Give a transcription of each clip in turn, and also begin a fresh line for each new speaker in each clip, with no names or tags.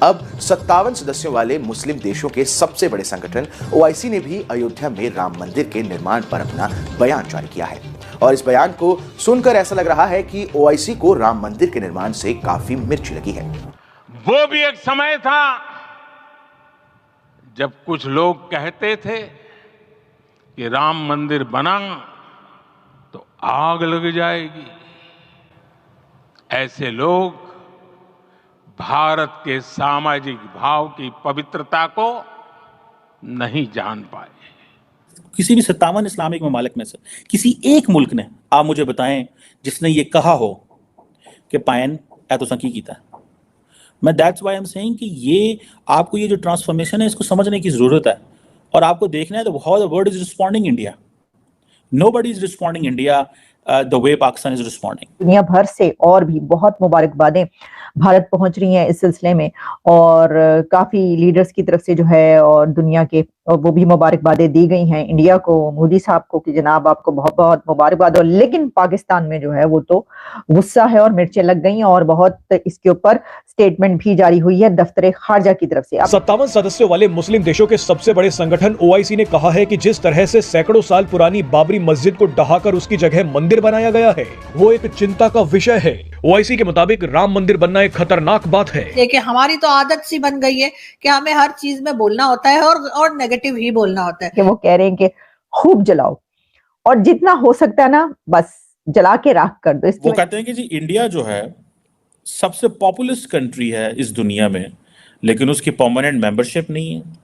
अब 57 सदस्यों वाले मुस्लिम देशों के सबसे बड़े संगठन ओआईसी ने भी अयोध्या में राम मंदिर के निर्माण पर अपना बयान जारी किया है और इस बयान को सुनकर ऐसा लग रहा है कि ओआईसी को राम मंदिर के निर्माण से काफी मिर्च लगी है।
वो भी एक समय था जब कुछ लोग कहते थे कि राम मंदिर बना तो आग लग जाएगी। ऐसे लोग भारत के सामाजिक भाव की पवित्रता को नहीं जान पाए।
किसी भी 57 इस्लामिक ममालिक में से किसी एक मुल्क ने, आप मुझे बताएं, जिसने ये कहा हो कि पायन ऐतोसा की कीता। मैं that's why I am saying कि ये आपको ये जो ट्रांसफॉर्मेशन है इसको समझने की जरूरत है और आपको देखना है how the world is responding India. Nobody is responding India the way Pakistan is responding.
दुनिया भर से और भी बहुत मुबारकबादें भारत पहुंच रही हैं इस सिलसिले में और काफी लीडर्स की तरफ से जो है और दुनिया के वो भी मुबारकबादें दी गई हैं इंडिया को, मोदी साहब को कि जनाब आपको बहुत बहुत मुबारकबाद हो। लेकिन पाकिस्तान में जो है वो तो गुस्सा है और मिर्चें लग गई हैं और बहुत इसके ऊपर स्टेटमेंट भी जारी हुई है दफ्तर खारजा की तरफ से।
57 सदस्यों वाले मुस्लिम देशों के सबसे बड़े संगठन ओआईसी ने कहा है कि जिस तरह से सैकड़ों साल पुरानी बाबरी मस्जिद को ढहाकर उसकी जगह मंदिर बनाया गया है वो एक चिंता का विषय है। ओआईसी के मुताबिक राम मंदिर बनना एक खतरनाक बात है।
देखिए हमारी तो आदत सी बन गई है कि हमें हर चीज में बोलना होता है और नेगेटिव ही बोलना होता है
कि वो कह रहे हैं कि खूब जलाओ और जितना हो सकता है ना बस जला के राख कर दो।
वो कहते हैं कि जी इंडिया जो है सबसे पॉपुलस कंट्री है इस दुनिया में लेकिन उसकी परमानेंट मेंबरशिप नहीं है।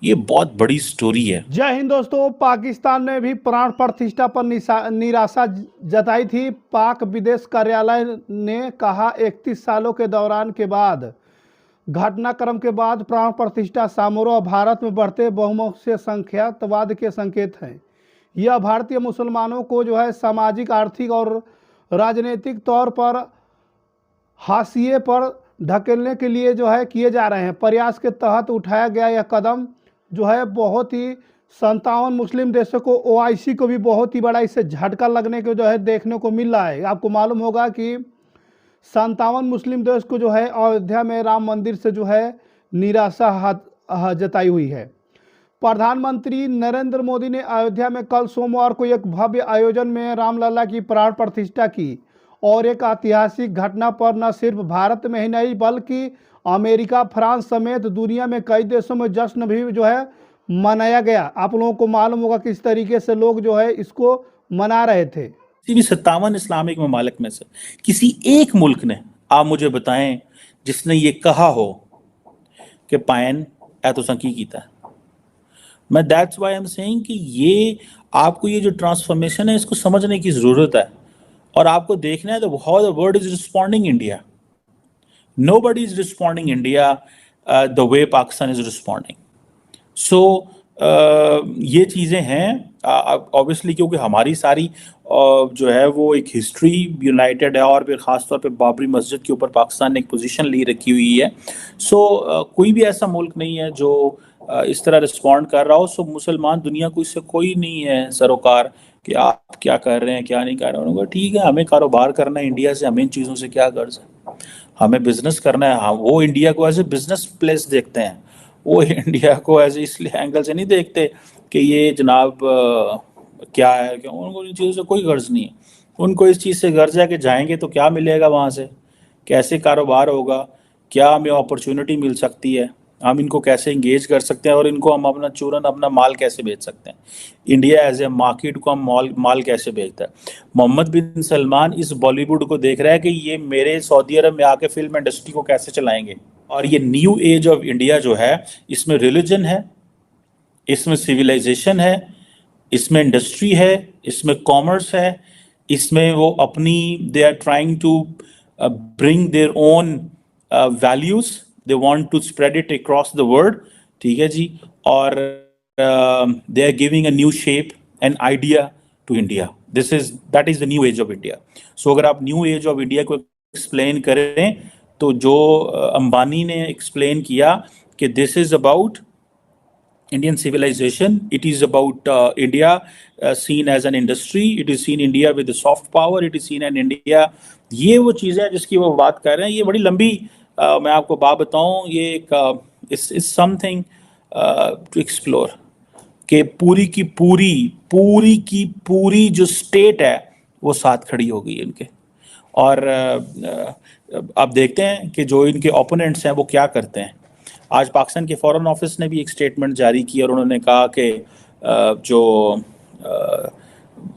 ये बहुत बड़ी स्टोरी है।
जय हिंद दोस्तों, पाकिस्तान ने भी प्राण प्रतिष्ठा पर निराशा जताई थी। पाक विदेश कार्यालय ने कहा 31 सालों के दौरान के बाद घटनाक्रम के बाद प्राण प्रतिष्ठा समारोह भारत में बढ़ते बहुमुख से संख्यातवाद के संकेत हैं। यह भारतीय मुसलमानों को जो है सामाजिक, आर्थिक और राजनीतिक तौर पर हाशिए पर ढकेलने के लिए जो है किए जा रहे हैं प्रयास के तहत उठाया गया यह कदम जो है बहुत ही 57 मुस्लिम देशों को, ओआईसी को भी बहुत ही बड़ा इससे झटका लगने को जो है देखने को मिल रहा है। आपको मालूम होगा कि 57 मुस्लिम देश को जो है अयोध्या में राम मंदिर से जो है निराशा जताई हुई है। प्रधानमंत्री नरेंद्र मोदी ने अयोध्या में कल सोमवार को एक भव्य आयोजन में रामलला की प्राण प्रतिष्ठा की और एक ऐतिहासिक घटना पर न सिर्फ भारत में ही नहीं बल्कि अमेरिका, फ्रांस समेत दुनिया में कई देशों में जश्न भी जो है मनाया गया। आप लोगों को मालूम होगा किस तरीके से लोग जो है इसको मना रहे थे।
किसी भी 57 इस्लामिक ममालिक में से किसी एक मुल्क ने, आप मुझे बताएं, जिसने ये कहा हो कि पायन ऐतोसा की कीता। मैं that's why I am saying कि ये आपको ये जो ट्रांसफॉर्मेशन है इसको समझने की जरूरत है और आपको देखना है how the world is responding India. Nobody is responding India the way Pakistan is responding. So ये चीज़ें हैं ऑब्वियसली क्योंकि हमारी सारी जो है वो एक हिस्ट्री यूनाइटेड है और फिर ख़ासतौर पे बाबरी मस्जिद के ऊपर पाकिस्तान ने एक पोजीशन ली रखी हुई है। सो कोई भी ऐसा मुल्क नहीं है जो इस तरह रिस्पॉन्ड कर रहा हो। सो मुसलमान दुनिया को इससे कोई नहीं है सरोकार कि आप क्या कर रहे हैं क्या नहीं कर रहे हैं। ठीक है, हमें कारोबार करना है इंडिया से, हमें इन चीज़ों से क्या गर्ज है, हमें बिजनेस करना है। हाँ, वो इंडिया को एज ए बिजनेस प्लेस देखते हैं, वो इंडिया को एज इसलिए एंगल से नहीं देखते कि ये जनाब क्या है, क्यों। उनको इन चीज़ों से कोई गर्ज नहीं है। उनको इस चीज़ से गर्ज है कि जाएंगे तो क्या मिलेगा वहाँ से, कैसे कारोबार होगा, क्या हमें अपॉर्चुनिटी मिल सकती है, हम इनको कैसे इंगेज कर सकते हैं और इनको हम अपना चूरन, अपना माल कैसे बेच सकते हैं। इंडिया एज ए मार्केट को हम माल कैसे बेचता है। मोहम्मद बिन सलमान इस बॉलीवुड को देख रहा है कि ये मेरे सऊदी अरब में आके फिल्म इंडस्ट्री को कैसे चलाएंगे। और ये न्यू एज ऑफ इंडिया जो है, इसमें रिलीजन है, इसमें सिविलाइजेशन है, इसमें इंडस्ट्री है, इसमें कॉमर्स है, इसमें वो अपनी they are trying to bring their own values, they want to spread it across the world. ठीक है जी, और they are giving a new shape and idea to India. That is the new age of India. So अगर आप new age of India को explain करें तो जो अंबानी ने एक्सप्लेन किया कि this is about Indian civilization, it is about India seen as an industry, it is seen India with the soft power, it is seen in India। ये वो चीज़ें हैं जिसकी वो बात कर रहे हैं। ये बड़ी लंबी मैं आपको बात बताऊं, ये एक इज समथिंग टू एक्सप्लोर, कि पूरी जो स्टेट है वो साथ खड़ी हो गई इनके। और अब देखते हैं कि जो इनके ओपोनेंट्स हैं वो क्या करते हैं। आज पाकिस्तान के फॉरेन ऑफिस ने भी एक स्टेटमेंट जारी की और उन्होंने कहा कि जो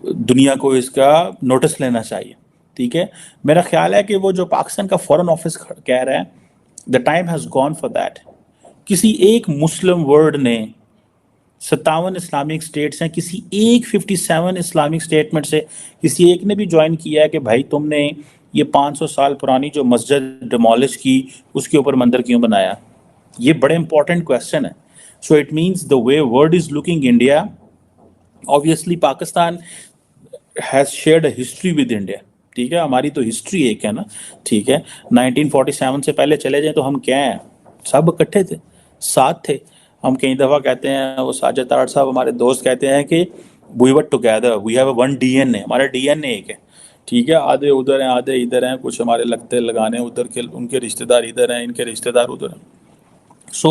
दुनिया को इसका नोटिस लेना चाहिए। ठीक है, मेरा ख्याल है कि वो जो पाकिस्तान का फॉरेन ऑफिस कह रहा है, the time has gone for that. किसी एक मुस्लिम वर्ल्ड ने 57 इस्लामिक स्टेट्स हैं, किसी एक 57 इस्लामिक स्टेट में से किसी एक ने भी ज्वाइन किया है कि भाई तुमने ये 500 साल पुरानी जो मस्जिद डिमोलिश की उसके ऊपर मंदिर क्यों बनाया? ये बड़े इंपॉर्टेंट क्वेश्चन है। So it means the way world is looking India, obviously Pakistan has shared a history with India. ठीक है, हमारी तो हिस्ट्री एक है ना। ठीक है, 1947 से पहले चले जाएं तो हम क्या हैं, सब इकट्ठे थे, साथ थे। हम कई दफ़ा कहते हैं, वो साजिद तारड़ साहब हमारे दोस्त कहते हैं कि we were together, we have one DNA, हमारा डीएनए एक है। ठीक है, आधे उधर हैं आधे इधर हैं, कुछ हमारे लगते लगाने उधर के, उनके रिश्तेदार इधर हैं, इनके रिश्तेदार उधर हैं। सो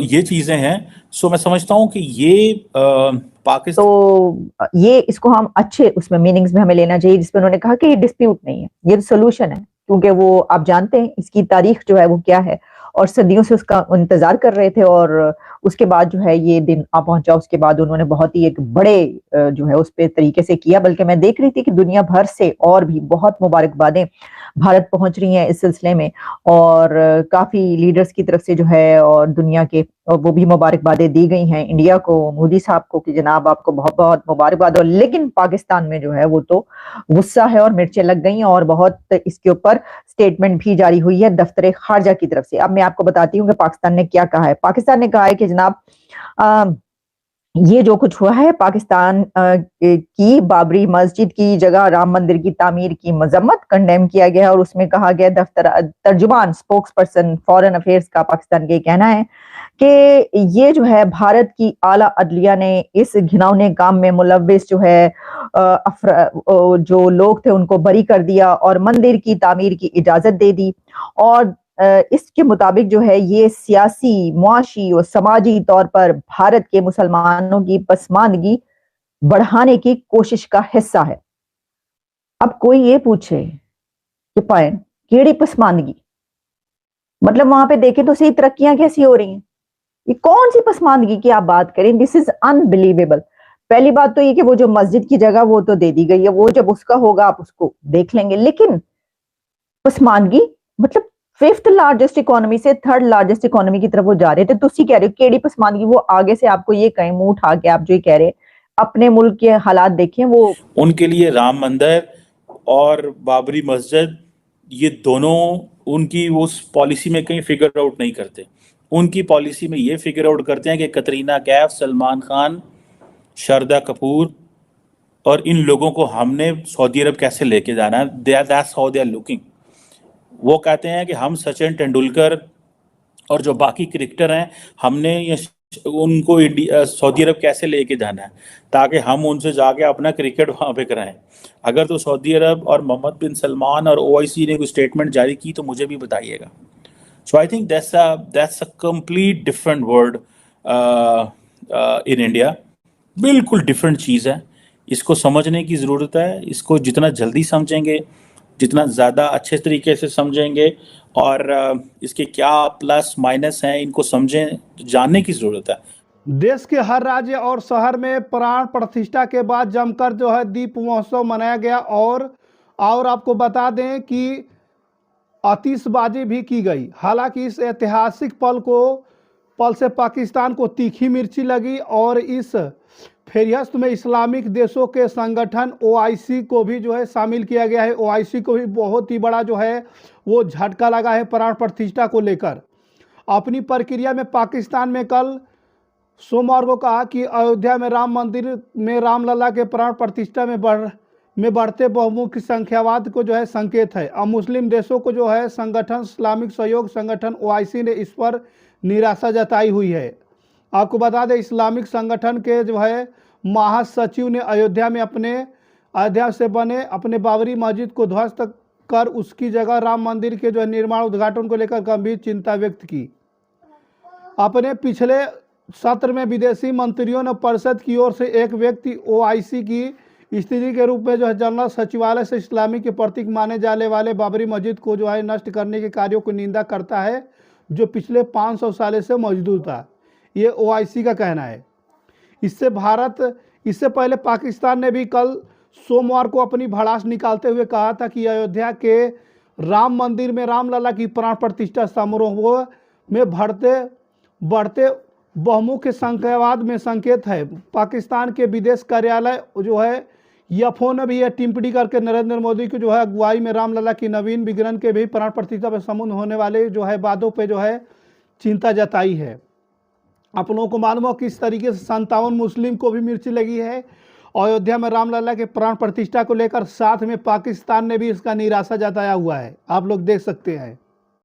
ये चीज़ें हैं। सो मैं समझता हूँ कि ये पाकिस्तान,
तो ये इसको हम अच्छे उसमें मीनिंग्स में हमें लेना चाहिए, जिसमें उन्होंने कहा कि ये डिस्प्यूट नहीं है, ये सोल्यूशन है, क्योंकि वो आप जानते हैं इसकी तारीख जो है वो क्या है, और सदियों से उसका इंतजार कर रहे थे, और उसके बाद जो है ये दिन आ पहुंचा। उसके बाद उन्होंने बहुत ही एक बड़े जो है उस पे तरीके से किया। बल्कि मैं देख रही थी कि दुनिया भर से और भी बहुत मुबारकबादें भारत पहुंच रही हैं इस सिलसिले में, और काफी लीडर्स की तरफ से जो है और दुनिया के, और वो भी मुबारकबादें दी गई हैं इंडिया को, मोदी साहब को, कि जनाब आपको बहुत बहुत मुबारकबाद हो। लेकिन पाकिस्तान में जो है वो तो गुस्सा है और मिर्चें लग गई हैं, और बहुत इसके ऊपर स्टेटमेंट भी जारी हुई है दफ्तर खारजा की तरफ से। अब मैं आपको बताती हूँ कि पाकिस्तान ने क्या कहा है। पाकिस्तान ने कहा है कि जनाब ये जो कुछ हुआ है, पाकिस्तान की बाबरी मस्जिद की जगह राम मंदिर की तामीर की मजम्मत कंडेम किया गया, और उसमें कहा गया, दफ्तर तर्जुमान स्पोक्स पर्सन फॉरेन अफेयर्स का पाकिस्तान के कहना है कि ये जो है भारत की आला अदलिया ने इस घिनौने काम में मुलव्विस जो है जो लोग थे उनको बरी कर दिया और मंदिर की तामीर की इजाजत दे दी, और इसके मुताबिक जो है ये सियासी, मुआशी और समाजी तौर पर भारत के मुसलमानों की पसमानदगी बढ़ाने की कोशिश का हिस्सा है। अब कोई ये पूछे कि पाए केड़ी पसमानदगी, मतलब वहां पे देखें तो सही तरक्कियां कैसी हो रही हैं, ये कौन सी पसमानदगी की आप बात करें? This is unbelievable. पहली बात तो ये कि वो जो मस्जिद की जगह वो तो दे दी गई है, वो जब उसका होगा आप उसको देख लेंगे, लेकिन पसमानदगी मतलब 5th लार्जेस्ट इकोनॉमी से 3rd लार्जेस्ट इकोनॉमी की तरफ वो जा रहे थे। तो कह रहे हो केड़ी पसमानदगी, वो आगे से आपको ये कहें मुंह उठा के, आप जो ये कह रहे हैं अपने मुल्क के हालात देखें, वो
उनके लिए राम मंदिर और बाबरी मस्जिद ये दोनों उनकी उस पॉलिसी में कहीं फिगर आउट नहीं करते। उनकी पॉलिसी में ये फिगर आउट करते हैं कि कतरीना कैफ, सलमान खान, शारदा कपूर और इन लोगों को हमने सऊदी अरब कैसे लेके जाना है। That's how they are looking. वो कहते हैं कि हम सचिन तेंदुलकर और जो बाकी क्रिकेटर हैं हमने ये उनको सऊदी अरब कैसे लेके जाना है ताकि हम उनसे जाके अपना क्रिकेट वहाँ पे कराएं। अगर तो सऊदी अरब और मोहम्मद बिन सलमान और ओआईसी ने कोई स्टेटमेंट जारी की तो मुझे भी बताइएगा। So I think that's a complete different word in India. बिल्कुल डिफरेंट चीज़ है, इसको समझने की ज़रूरत है। इसको जितना जल्दी समझेंगे, जितना ज़्यादा अच्छे तरीके से समझेंगे और इसके क्या प्लस माइनस हैं इनको समझें, जानने की ज़रूरत है।
देश के हर राज्य और शहर में प्राण प्रतिष्ठा के बाद जमकर जो है दीप महोत्सव मनाया गया, और आपको बता दें कि आतिशबाजी भी की गई। हालांकि इस ऐतिहासिक पल से पाकिस्तान को तीखी मिर्ची लगी, और इस फेरिस्त में इस्लामिक देशों के संगठन ओआईसी को भी जो है शामिल किया गया है। ओआईसी को भी बहुत ही बड़ा जो है वो झटका लगा है प्राण प्रतिष्ठा को लेकर। अपनी प्रक्रिया में पाकिस्तान में कल सोमवार को कहा कि अयोध्या में राम मंदिर में रामलला के प्राण प्रतिष्ठा में बढ़ते बहुमुखी संख्यावाद को जो है संकेत है। अब मुस्लिम देशों को जो है संगठन इस्लामिक सहयोग संगठन ओआईसी ने इस पर निराशा जताई हुई है। आपको बता दें इस्लामिक संगठन के जो है महासचिव ने अयोध्या से बने अपने बाबरी मस्जिद को ध्वस्त कर उसकी जगह राम मंदिर के जो है निर्माण उद्घाटन को लेकर गंभीर चिंता व्यक्त की। अपने पिछले सत्र में विदेशी मंत्रियों ने परिषद की ओर से एक व्यक्ति ओआईसी की स्थिति के रूप में जो है जनरल सचिवालय से इस्लामी के प्रतीक माने जाने वाले बाबरी मस्जिद को जो है नष्ट करने के कार्यों को निंदा करता है, जो पिछले 500 साल से मौजूद था। ये ओआईसी का कहना है। इससे पहले पाकिस्तान ने भी कल सोमवार को अपनी भड़ास निकालते हुए कहा था कि अयोध्या के राम मंदिर में रामलला की प्राण प्रतिष्ठा समारोह में बढ़ते बहुमुखी संख्यावाद में संकेत है। पाकिस्तान के विदेश कार्यालय जो है यफो ने भी यह टिप्पणी करके नरेंद्र मोदी की जो है अगुवाई में रामलला की नवीन विग्रहण के भी प्राण प्रतिष्ठा पर संबंध होने वाले जो है वादों पे जो है चिंता जताई है। आप लोगों को मालूम हो किस तरीके से 57 मुस्लिम को भी मिर्ची लगी है अयोध्या में रामलला के प्राण प्रतिष्ठा को लेकर, साथ में पाकिस्तान ने भी इसका निराशा जताया हुआ है। आप लोग देख सकते हैं।